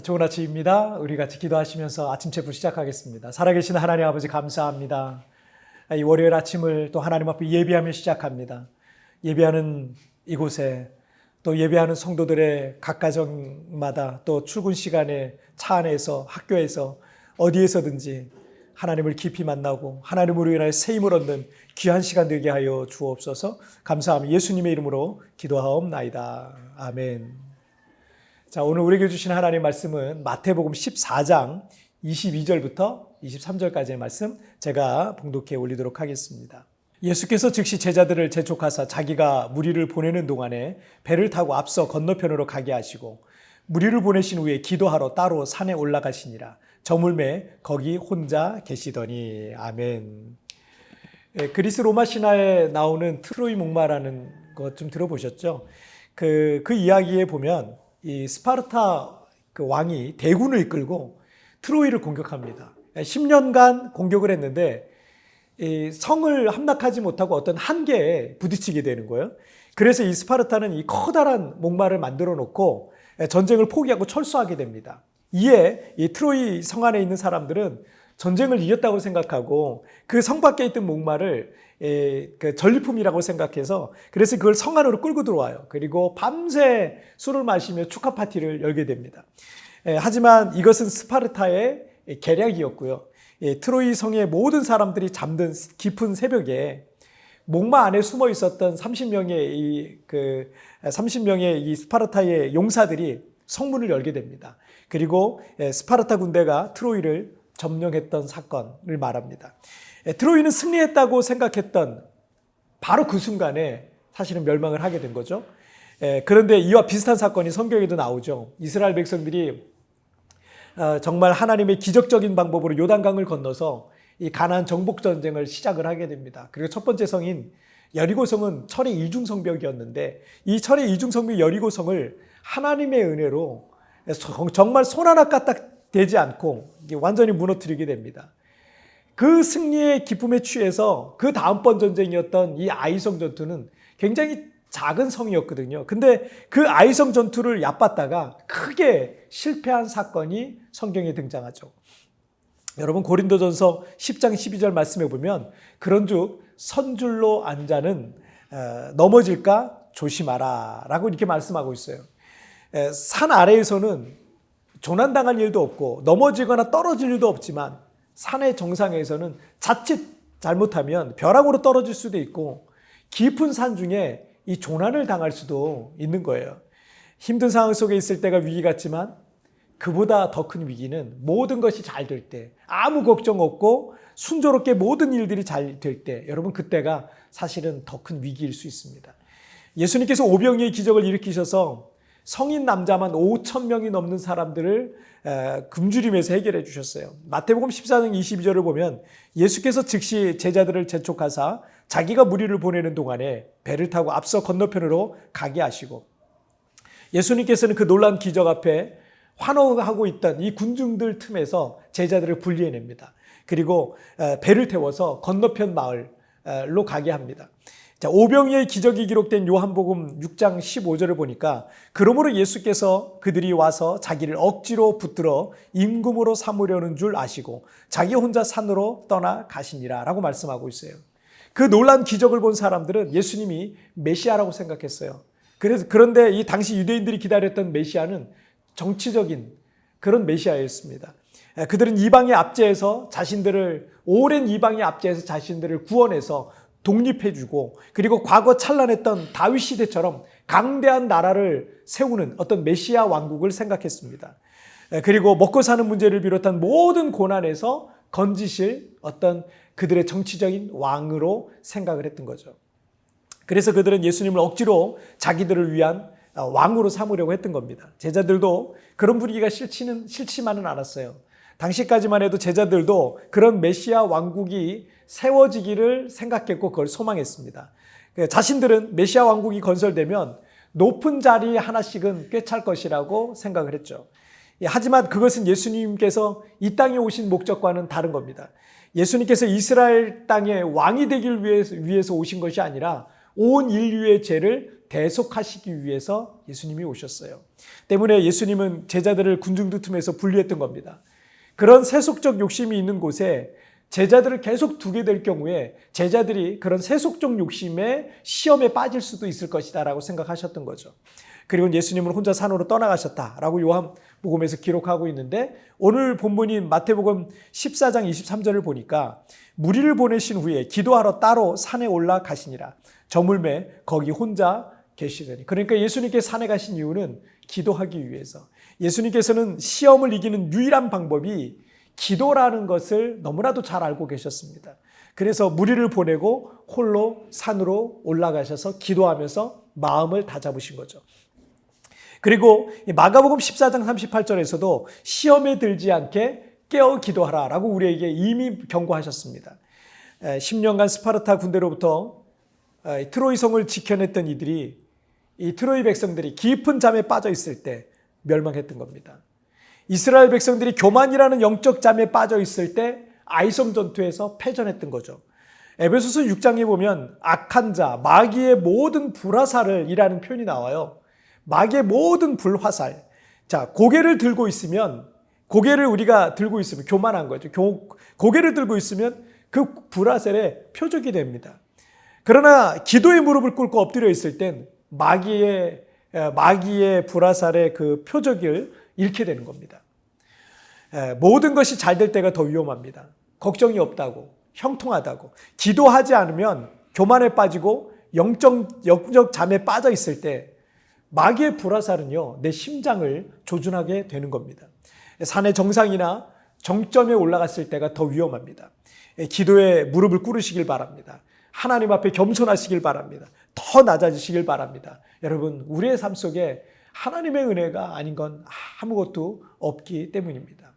좋은 아침입니다. 우리 같이 기도하시면서 아침 체부 시작하겠습니다. 살아계신 하나님 아버지 감사합니다. 이 월요일 아침을 또 하나님 앞에 예배하며 시작합니다. 예배하는 이곳에 또 예배하는 성도들의 각 가정마다 또 출근 시간에 차 안에서 학교에서 어디에서든지 하나님을 깊이 만나고 하나님으로 인하여 새 힘을 얻는 귀한 시간 되게 하여 주옵소서. 감사하며 예수님의 이름으로 기도하옵나이다. 아멘. 자, 오늘 우리에게 주신 하나님의 말씀은 마태복음 14장 22절부터 23절까지의 말씀 제가 봉독해 올리도록 하겠습니다. 예수께서 즉시 제자들을 재촉하사 자기가 무리를 보내는 동안에 배를 타고 앞서 건너편으로 가게 하시고 무리를 보내신 후에 기도하러 따로 산에 올라가시니라. 저물매 거기 혼자 계시더니. 아멘. 그리스 로마 신화에 나오는 트로이 목마라는 것 좀 들어보셨죠? 그 이야기에 보면 이 스파르타 그 왕이 대군을 이끌고 트로이를 공격합니다. 10년간 공격을 했는데 이 성을 함락하지 못하고 어떤 한계에 부딪히게 되는 거예요. 그래서 이 스파르타는 이 커다란 목마를 만들어 놓고 전쟁을 포기하고 철수하게 됩니다. 이에 이 트로이 성 안에 있는 사람들은 전쟁을 이겼다고 생각하고 그 성 밖에 있던 목마를 그 전리품이라고 생각해서 그래서 그걸 성 안으로 끌고 들어와요. 그리고 밤새 술을 마시며 축하 파티를 열게 됩니다. 하지만 이것은 스파르타의 계략이었고요. 트로이 성의 모든 사람들이 잠든 깊은 새벽에 목마 안에 숨어 있었던 30명의 이 스파르타의 용사들이 성문을 열게 됩니다. 그리고 스파르타 군대가 트로이를 점령했던 사건을 말합니다. 트로이는 승리했다고 생각했던 바로 그 순간에 사실은 멸망을 하게 된 거죠. 그런데 이와 비슷한 사건이 성경에도 나오죠. 이스라엘 백성들이 정말 하나님의 기적적인 방법으로 요단강을 건너서 이 가나안 정복 전쟁을 시작을 하게 됩니다. 그리고 첫 번째 성인 여리고성은 철의 이중성벽이었는데 이 철의 이중성벽 여리고성을 하나님의 은혜로 정말 손 하나 까딱대지 않고 완전히 무너뜨리게 됩니다. 그 승리의 기쁨에 취해서 그 다음번 전쟁이었던 이 아이성 전투는 굉장히 작은 성이었거든요. 근데 그 아이성 전투를 얕봤다가 크게 실패한 사건이 성경에 등장하죠. 여러분 고린도전서 10장 12절 말씀해 보면 그런즉 선줄로 앉은 자는 넘어질까 조심하라 라고 이렇게 말씀하고 있어요. 산 아래에서는 조난당할 일도 없고 넘어지거나 떨어질 일도 없지만 산의 정상에서는 자칫 잘못하면 벼락으로 떨어질 수도 있고 깊은 산 중에 이 조난을 당할 수도 있는 거예요. 힘든 상황 속에 있을 때가 위기 같지만 그보다 더 큰 위기는 모든 것이 잘 될 때, 아무 걱정 없고 순조롭게 모든 일들이 잘 될 때, 여러분 그때가 사실은 더 큰 위기일 수 있습니다. 예수님께서 오병이의 기적을 일으키셔서 성인 남자만 5,000명이 넘는 사람들을 굶주림에서 해결해 주셨어요. 마태복음 14장 22절을 보면 예수께서 즉시 제자들을 재촉하사 자기가 무리를 보내는 동안에 배를 타고 앞서 건너편으로 가게 하시고 예수님께서는 그 놀라운 기적 앞에 환호하고 있던 이 군중들 틈에서 제자들을 분리해냅니다. 그리고 배를 태워서 건너편 마을로 가게 합니다. 자, 오병이의 기적이 기록된 요한복음 6장 15절을 보니까 그러므로 예수께서 그들이 와서 자기를 억지로 붙들어 임금으로 삼으려는 줄 아시고 자기 혼자 산으로 떠나 가시니라 라고 말씀하고 있어요. 그 놀라운 기적을 본 사람들은 예수님이 메시아라고 생각했어요. 그런데 이 당시 유대인들이 기다렸던 메시아는 정치적인 그런 메시아였습니다. 그들은 이방의 압제에서 오랜 이방의 압제에서 자신들을 구원해서 독립해주고 그리고 과거 찬란했던 다윗 시대처럼 강대한 나라를 세우는 어떤 메시아 왕국을 생각했습니다. 그리고 먹고 사는 문제를 비롯한 모든 고난에서 건지실 어떤 그들의 정치적인 왕으로 생각을 했던 거죠. 그래서 그들은 예수님을 억지로 자기들을 위한 왕으로 삼으려고 했던 겁니다. 제자들도 그런 분위기가 싫지만은 않았어요. 당시까지만 해도 제자들도 그런 메시아 왕국이 세워지기를 생각했고 그걸 소망했습니다. 자신들은 메시아 왕국이 건설되면 높은 자리 하나씩은 꿰찰 것이라고 생각을 했죠. 하지만 그것은 예수님께서 이 땅에 오신 목적과는 다른 겁니다. 예수님께서 이스라엘 땅의 왕이 되길 위해서 오신 것이 아니라 온 인류의 죄를 대속하시기 위해서 예수님이 오셨어요. 때문에 예수님은 제자들을 군중들 틈에서 분리했던 겁니다. 그런 세속적 욕심이 있는 곳에 제자들을 계속 두게 될 경우에 제자들이 그런 세속적 욕심에 시험에 빠질 수도 있을 것이다 라고 생각하셨던 거죠. 그리고 예수님은 혼자 산으로 떠나가셨다라고 요한복음에서 기록하고 있는데, 오늘 본문인 마태복음 14장 23절을 보니까 무리를 보내신 후에 기도하러 따로 산에 올라가시니라. 저물매 거기 혼자 계시더니. 그러니까 예수님께 산에 가신 이유는 기도하기 위해서. 예수님께서는 시험을 이기는 유일한 방법이 기도라는 것을 너무나도 잘 알고 계셨습니다. 그래서 무리를 보내고 홀로 산으로 올라가셔서 기도하면서 마음을 다잡으신 거죠. 그리고 마가복음 14장 38절에서도 시험에 들지 않게 깨어 기도하라 라고 우리에게 이미 경고하셨습니다. 10년간 스파르타 군대로부터 트로이 성을 지켜냈던 이들이, 이 트로이 백성들이 깊은 잠에 빠져 있을 때 멸망했던 겁니다. 이스라엘 백성들이 교만이라는 영적 잠에 빠져 있을 때 아이성 전투에서 패전했던 거죠. 에베소서 6장에 보면 악한 자, 마귀의 모든 불화살을 이라는 표현이 나와요. 마귀의 모든 불화살. 자, 고개를 들고 있으면, 고개를 우리가 들고 있으면 교만한 거죠. 고개를 들고 있으면 그 불화살의 표적이 됩니다. 그러나 기도의 무릎을 꿇고 엎드려 있을 땐 마귀의 불화살의 그 표적을 잃게 되는 겁니다. 모든 것이 잘 될 때가 더 위험합니다. 걱정이 없다고, 형통하다고, 기도하지 않으면 교만에 빠지고 영적 잠에 빠져 있을 때 마귀의 불화살은요, 내 심장을 조준하게 되는 겁니다. 산의 정상이나 정점에 올라갔을 때가 더 위험합니다. 기도에 무릎을 꿇으시길 바랍니다. 하나님 앞에 겸손하시길 바랍니다. 더 낮아지시길 바랍니다. 여러분, 우리의 삶 속에 하나님의 은혜가 아닌 건 아무것도 없기 때문입니다.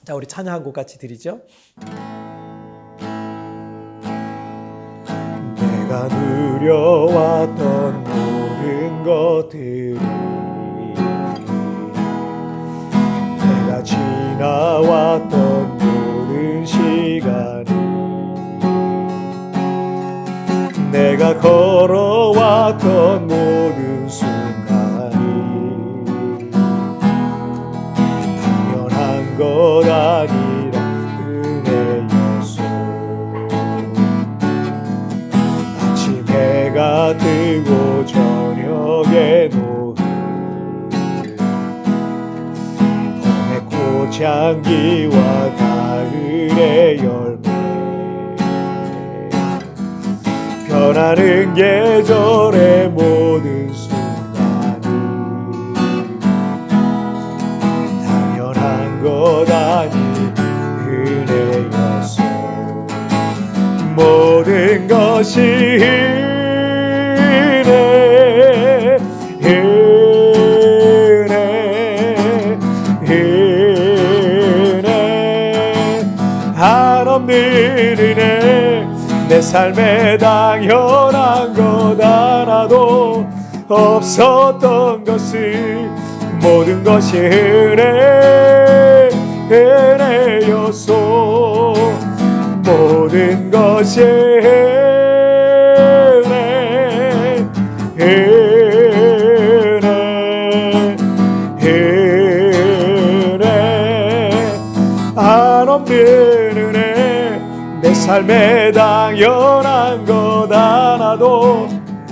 자, 우리 찬양 한 곡 같이 드리죠. 내가 누려왔던 모든 것들이, 내가 지나왔던 모든 시간이, 내가 걸어왔던 모든 순간이 당연한 것 아니라 은혜였소. 아침 해가 뜨고 저녁에 노을, 봄의 꽃향기와 가을의 열매, 변하는 계절의 모든 순간이 당연한 것 아닌 은혜였소. 모든 것이 은혜, 은혜, 은혜, 한없는 은혜. 내 삶에 당연한 것 하나도 없었던 것을, 모든 것이 은혜, 은혜였소. 모든 것이 은혜, 은혜, 은혜, 한없는 은혜. 내 삶에 당연한 것 하나도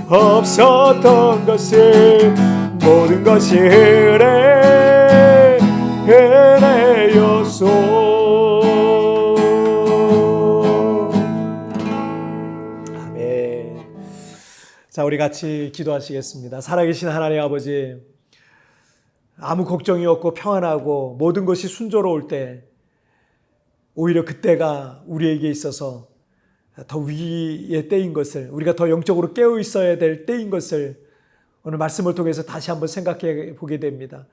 없었던 것을, 모든 것이 은혜, 은혜였소. 아멘. 자, 우리 같이 기도하시겠습니다. 살아계신 하나님 아버지, 아무 걱정이 없고 평안하고 모든 것이 순조로울 때, 오히려 그때가 우리에게 있어서 더 위의 때인 것을, 우리가 더 영적으로 깨어 있어야 될 때인 것을 오늘 말씀을 통해서 다시 한번 생각해 보게 됩니다.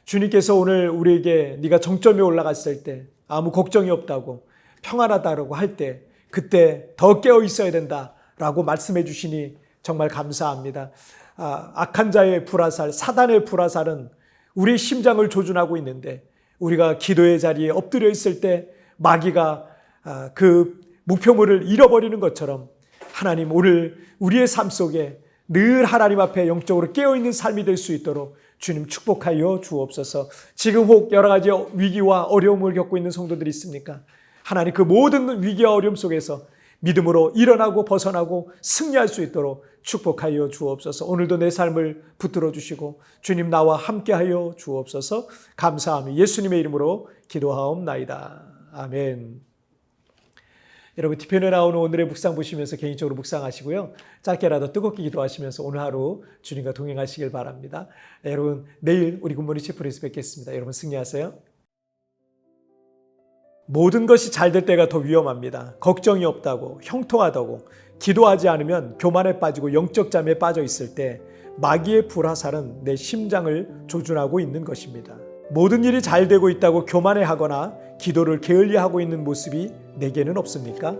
주님께서 오늘 우리에게 네가 정점에 올라갔을 때, 아무 걱정이 없다고, 평안하다고 할 때, 그때 더 깨어 있어야 된다라고 말씀해 주시니 정말 감사합니다. 악한 자의 불화살, 사단의 불화살은 우리의 심장을 조준하고 있는데, 우리가 기도의 자리에 엎드려 있을 때 마귀가 그 목표물을 잃어버리는 것처럼 하나님, 오늘 우리의 삶 속에 늘 하나님 앞에 영적으로 깨어있는 삶이 될 수 있도록 주님 축복하여 주옵소서. 지금 혹 여러 가지 위기와 어려움을 겪고 있는 성도들이 있습니까? 하나님, 그 모든 위기와 어려움 속에서 믿음으로 일어나고 벗어나고 승리할 수 있도록 축복하여 주옵소서. 오늘도 내 삶을 붙들어 주시고 주님 나와 함께하여 주옵소서. 감사하며 예수님의 이름으로 기도하옵나이다. 아멘. 여러분, 뒤편에 나오는 오늘의 묵상 보시면서 개인적으로 묵상하시고요. 짧게라도 뜨겁게 기도하시면서 오늘 하루 주님과 동행하시길 바랍니다. 여러분, 내일 우리 굿모닝 채플에서 뵙겠습니다. 여러분, 승리하세요. 모든 것이 잘 될 때가 더 위험합니다. 걱정이 없다고, 형통하다고, 기도하지 않으면 교만에 빠지고 영적 잠에 빠져 있을 때 마귀의 불화살은 내 심장을 조준하고 있는 것입니다. 모든 일이 잘 되고 있다고 교만해하거나 기도를 게을리하고 있는 모습이 내게는 없습니까?